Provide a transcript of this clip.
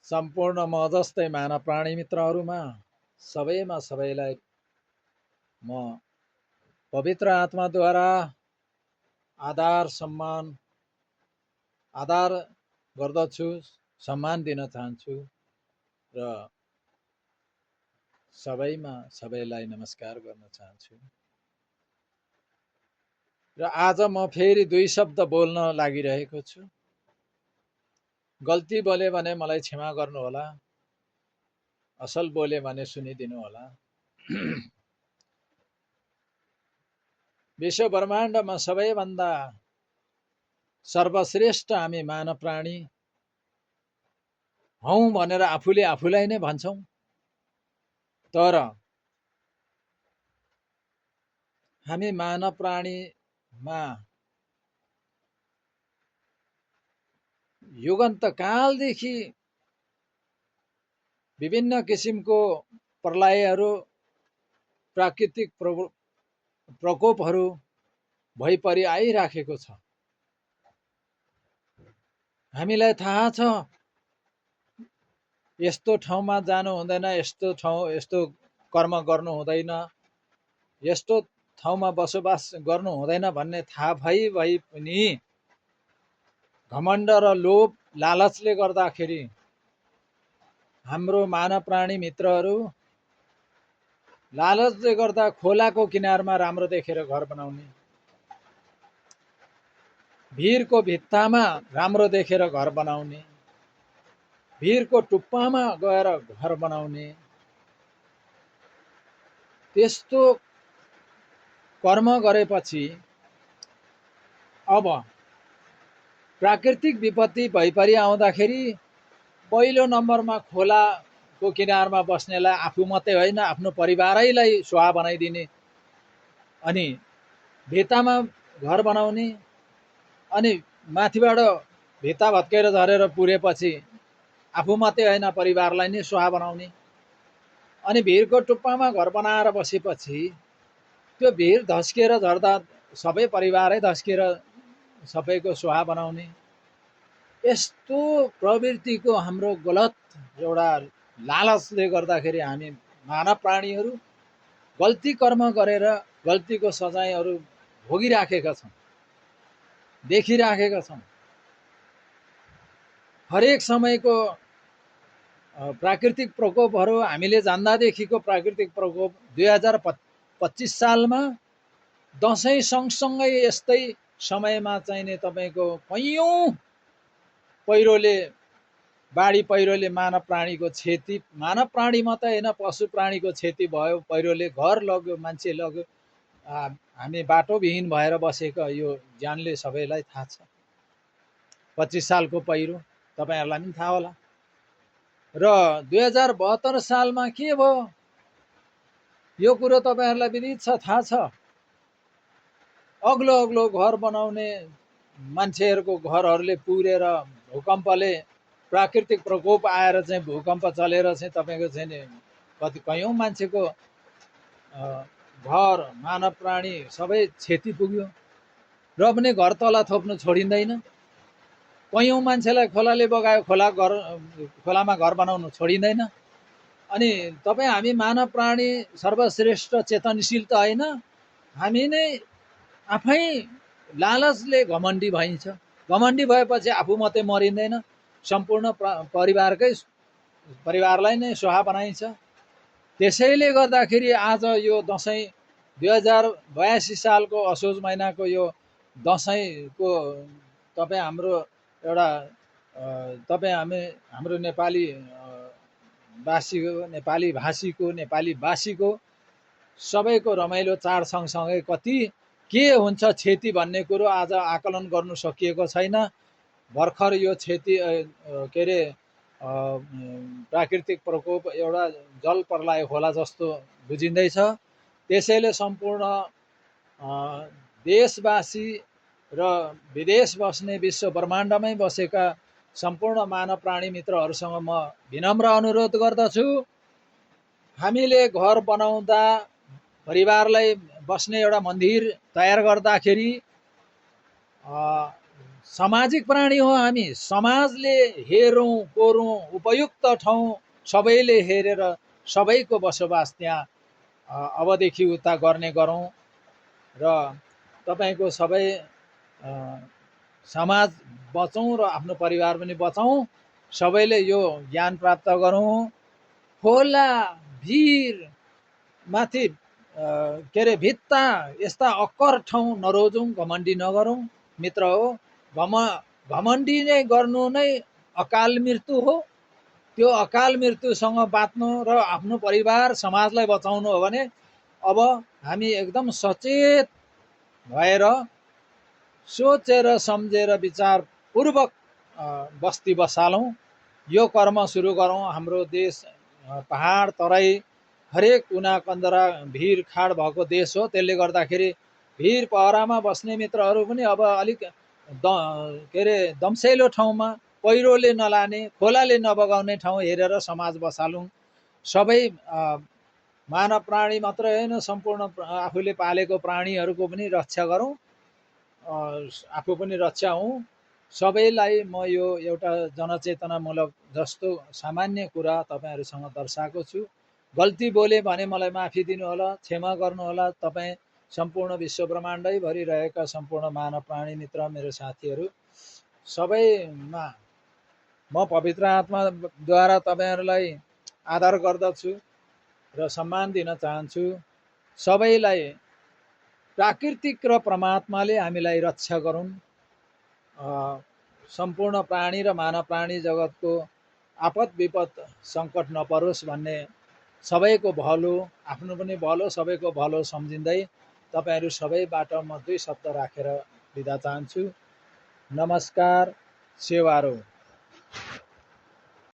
सम्पूर्ण म जस्तै मानव प्राणी मित्रहरूमा सबैमा सबैलाई म पवित्र आत्माद्वारा आदर सम्मान आदर गर्दछु, सम्मान दिन चाहन्छु र सबैमा सबैलाई नमस्कार गर्न चाहन्छु। र आज म फेरि दुई शब्द बोल्न लागिरहेको छु। गल्ती बोले भने मलाई क्षमा गर्नुहोला, असल बोले भने सुनिदिनु होला। विश्व ब्रह्माण्डमा सबैभन्दा सर्वश्रेष्ठ हामी मानव प्राणी हौं भनेर आफूले आफूलाई नै भन्छौं, तर हामी मानव प्राणीमा युगन्त कालदेखि विभिन्न किसिमको प्रलयहरू, प्राकृतिक प्रकोपहरू भइपरि आइराखेको छ। हामीलाई थाहा छ यस्तो ठाउँमा जानु हुँदैन, यस्तो कर्म गर्नु हुँदैन, यस्तो ठाउँमा बसोबास गर्नु हुँदैन भन्ने थाहा भई पनि घमण्ड र लोभ लालचले गर्दाखेरि हाम्रो मानव प्राणी मित्रहरू लालचले गर्दा खोलाको किनारमा राम्रो देखेर घर बनाउने, भिरको भित्तामा राम्रो देखेर घर बनाउने, भिरको टुप्पामा गएर घर बनाउने, त्यस्तो कर्म गरेपछि अब प्राकृतिक विपत्ति भइपरि आउँदाखेरि पहिलो नम्बरमा खोलाको किनारमा बस्नेलाई आफू मात्रै होइन आफ्नो परिवारैलाई सुहा बनाइदिने, अनि भित्तामा घर बनाउने, अनि माथिबाट भित्ता भत्केर झरेर पुरेपछि आफू मात्रै होइन परिवारलाई नै सुहा बनाउने, अनि भिरको टुप्पामा घर बनाएर बसेपछि त्यो भिर धस्किएर झर्दा सबै परिवारै धस्किएर सबैको सुहा बनाउने, यस्तो प्रवृत्तिको हाम्रो गलत एउटा लालचले गर्दाखेरि हामी मानव प्राणीहरू गल्ती कर्म गरेर गल्तीको सजायहरू भोगिराखेका छौँ, देखिराखेका छौँ। हरेक समयको प्राकृतिक प्रकोपहरू हामीले जान्दादेखिको प्राकृतिक प्रकोप 2025 सालमा दसैँ सँगसँगै यस्तै समयमा चाहिने तपाईँको कैयौँ पहिरोले, बाढी पहिरोले मानव प्राणीको क्षति, मानव प्राणी मात्रै होइन पशु प्राणीको क्षति भयो। पहिरोले घर लग्यो, मान्छे लग्यो, हामी बाटोविहीन भएर बसेको यो ज्यानले सबैलाई थाहा छ। 25 सालको पहिरो तपाईँहरूलाई पनि थाहा होला। र 2072 सालमा के भयो यो कुरो तपाईँहरूलाई विदित छ, थाहा छ। अग्लो अग्लो घर बनाउने मान्छेहरूको घरहरूले पुरेर भूकम्पले, प्राकृतिक प्रकोप आएर चाहिँ भूकम्प चलेर चाहिँ तपाईँको चाहिँ कति कैयौँ मान्छेको घर, मानव प्राणी सबै क्षति पुग्यो, र पनि घर तला थोप्नु छोडिँदैन। कैयौँ मान्छेलाई खोलाले बगायो, खोलामा घर बनाउनु छोडिँदैन। अनि तपाईँ हामी मानव प्राणी सर्वश्रेष्ठ चेतनशील त होइन, हामी नै आफै लालचले घमण्डी भइन्छ। घमण्डी भएपछि आफू मात्रै मरिँदैन, सम्पूर्ण परिवारलाई नै सुहा बनाइन्छ। त्यसैले गर्दाखेरि आज यो दसैँ 2082 सालको असोज महिनाको यो दसैँको तपाईँ हाम्रो एउटा हाम्रो नेपाली नेपाली भाषीको, नेपाली वासीको सबैको रमाइलो चाड सँगसँगै कति के हुन्छ क्षति भन्ने कुरो आज आकलन गर्नु सकिएको छैन। भर्खर यो क्षति के अरे प्राकृतिक प्रकोप एउटा जल प्रलय होला जस्तो बुझिँदैछ। त्यसैले सम्पूर्ण देशवासी र विदेश बस्ने, विश्व ब्रह्माण्डमै बसेका सम्पूर्ण मानव प्राणी मित्रहरूसँग म विनम्र अनुरोध गर्दछु, हामीले घर बनाउँदा, परिवारलाई बस्ने एउटा मन्दिर तयार गर्दाखेरि सामाजिक प्राणी हो हामी। समाजले हेरौँ कोरौँ, उपयुक्त ठाउँ सबैले हेरेर सबैको बसोबास त्यहाँ अबदेखि उता गर्ने गरौँ र तपाईँको सबै समाज बचौँ र आफ्नो परिवार पनि बचाउँ। सबैले यो ज्ञान प्राप्त गरौँ। खोला, भिर, माथि के अरे भित्ता यस्ता अक्कर ठाउँ नरोजौँ, घमण्डी नगरौँ मित्र हो। घमण्डी नै गर्नु नै अकाल मृत्यु हो। त्यो अकाल मृत्युसँग बाँच्नु र आफ्नो परिवार समाजलाई बचाउनु हो भने अब हामी एकदम सचेत भएर सोचेर सम्झेर विचारपूर्वक बस्ती बसालौँ। यो कर्म सुरु गरौँ। हाम्रो देश पहाड तराई हरेक कुना कन्दरा भिर खाड भएको देश हो। त्यसले गर्दाखेरि भिर पहरामा बस्ने मित्रहरू पनि अब अलिक के अरे दम्सैलो ठाउँमा, पहिरोले नलाने, खोलाले नबगाउने ठाउँ हेरेर समाज बसालौँ। सबै मानव प्राणी मात्रै होइन, सम्पूर्ण आफूले पालेको प्राणीहरूको पनि रक्षा गरौँ, आफू पनि रक्षा हौँ। सबैलाई म यो एउटा जनचेतनामूलक जस्तो सामान्य कुरा तपाईँहरूसँग दर्शाएको छु। गल्ती बोले भने मलाई माफी दिनुहोला, क्षमा गर्नुहोला। तपाईँ सम्पूर्ण विश्व ब्रह्माण्डैभरि रहेका सम्पूर्ण मानव प्राणी मित्र, मेरो साथीहरू सबैमा म पवित्र आत्माद्वारा तपाईँहरूलाई आदर गर्दछु र सम्मान दिन चाहन्छु। सबैलाई प्राकृतिक र परमात्माले हामीलाई रक्षा गरून्। सम्पूर्ण प्राणी र मानव प्राणी जगतको आपद विपद सङ्कट नपरोस् भन्ने सबैको भलो, आफ्नो पनि भलो, सबैको भलो सम्झिँदै तपाईँहरू सबैबाट म 2 शब्द राखेर बिदा चाहन्छु। नमस्कार, सेवारो।